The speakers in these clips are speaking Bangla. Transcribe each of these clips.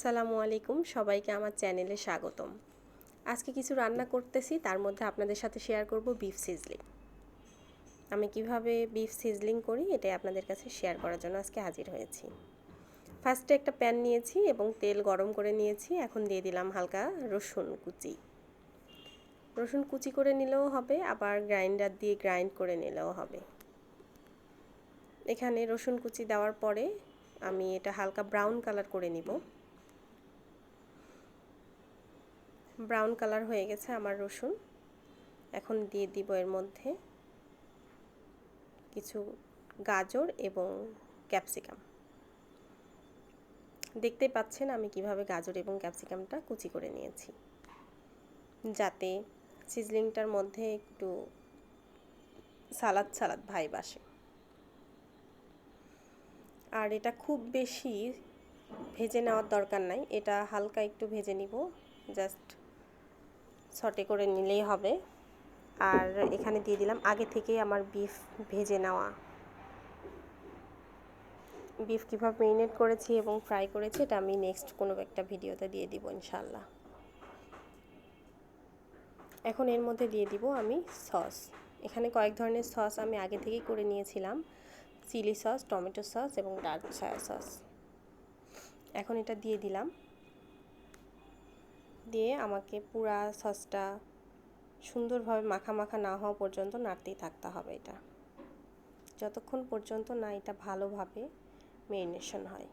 আসসালামু আলাইকুম, সবাইকে আমার চ্যানেলে স্বাগতম। আজকে কিছু রান্না করতেছি, তার মধ্যে আপনাদের সাথে শেয়ার করব বিফ সিজলিং। আমি কিভাবে বিফ সিজলিং করি এটাই আপনাদের কাছে শেয়ার করার জন্য আজকে হাজির হয়েছি। ফার্স্টে একটা প্যান নিয়েছি এবং তেল গরম করে নিয়েছি। এখন দিয়ে দিলাম হালকা রসুন কুচি। রসুন কুচি করে নিলেও হবে, আবার গ্রাইন্ডার দিয়ে গ্রাইন্ড করে নিলেও হবে। এখানে রসুন কুচি দেওয়ার পরে আমি এটা হালকা ব্রাউন কালার করে নিব। ব্রাউন কালার হয়ে গেছে আমার রসুন। এখন দিয়ে দিব এর মধ্যে কিছু গাজর এবং ক্যাপসিকাম। দেখতেই পাচ্ছেন আমি কিভাবে গাজর এবং ক্যাপসিকামটা কুচি করে নিয়েছি, যাতে সিজলিংটার মধ্যে একটু সালাদ সালাদ ভাইব আসে। আর এটা খুব বেশি ভেজে নেওয়ার দরকার নাই, এটা হালকা একটু ভেজে নিব, জাস্ট সটে করে নিলেই হবে। আর এখানে দিয়ে দিলাম আগে থেকেই আমার বিফ ভেজে নেওয়া। বিফ কীভাবে মেরিনেট করেছি এবং ফ্রাই করেছি এটা আমি নেক্সট কোনো একটা ভিডিওতে দিয়ে দিব ইনশাল্লাহ। এখন এর মধ্যে দিয়ে দিব আমি সস। এখানে কয়েক ধরনের সস আমি আগে থেকেই করে নিয়েছিলাম, চিলি সস, টমেটো সস এবং ডার্ক সয়া সস। এখন এটা দিয়ে দিলাম, দিয়ে আমাকে পুরা সসটা সুন্দরভাবে মাখা মাখা না হওয়া পর্যন্ত নাড়তেই থাকতে হবে। এটা যতক্ষণ পর্যন্ত না এটা ভালোভাবে মেরিনেশন হয়।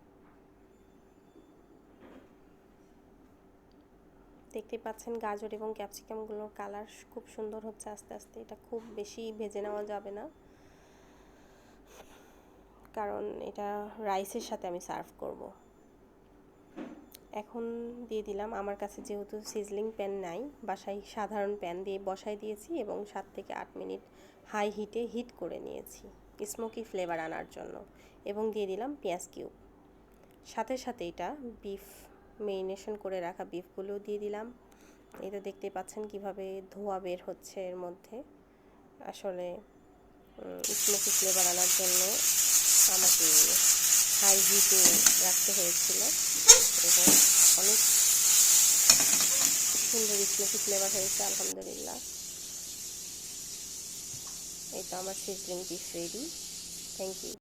দেখতে পাচ্ছেন গাজর এবং ক্যাপসিকামগুলোর কালার খুব সুন্দর হচ্ছে আস্তে আস্তে। এটা খুব বেশি ভেজে নেওয়া যাবে না, কারণ এটা রাইসের সাথে আমি সার্ভ করব। এখন দিয়ে দিলাম, আমার কাছে যেহেতু সিজলিং প্যান নাই, বাসায় সাধারণ প্যান দিয়ে বসাই দিয়েছি এবং 7 থেকে 8 মিনিট হাই হিটে হিট করে নিয়েছি স্মোকি ফ্লেভার আনার জন্য। এবং দিয়ে দিলাম পেঁয়াজ কিউব। সাথে সাথে এটা বিফ মেরিনেশন করে রাখা বিফগুলো দিয়ে দিলাম। এটা দেখতে পাচ্ছেন কিভাবে ধোঁয়া বের হচ্ছে এর মধ্যে। আসলে স্মোকি ফ্লেভার আনার জন্য আমাকে হাই হিটে রাখতে হয়েছিল এবং অনেক সুন্দর স্মোকি ফ্লেভার হয়েছে আলহামদুলিল্লাহ। এই তো আমার sizzling beef ready. Thank you.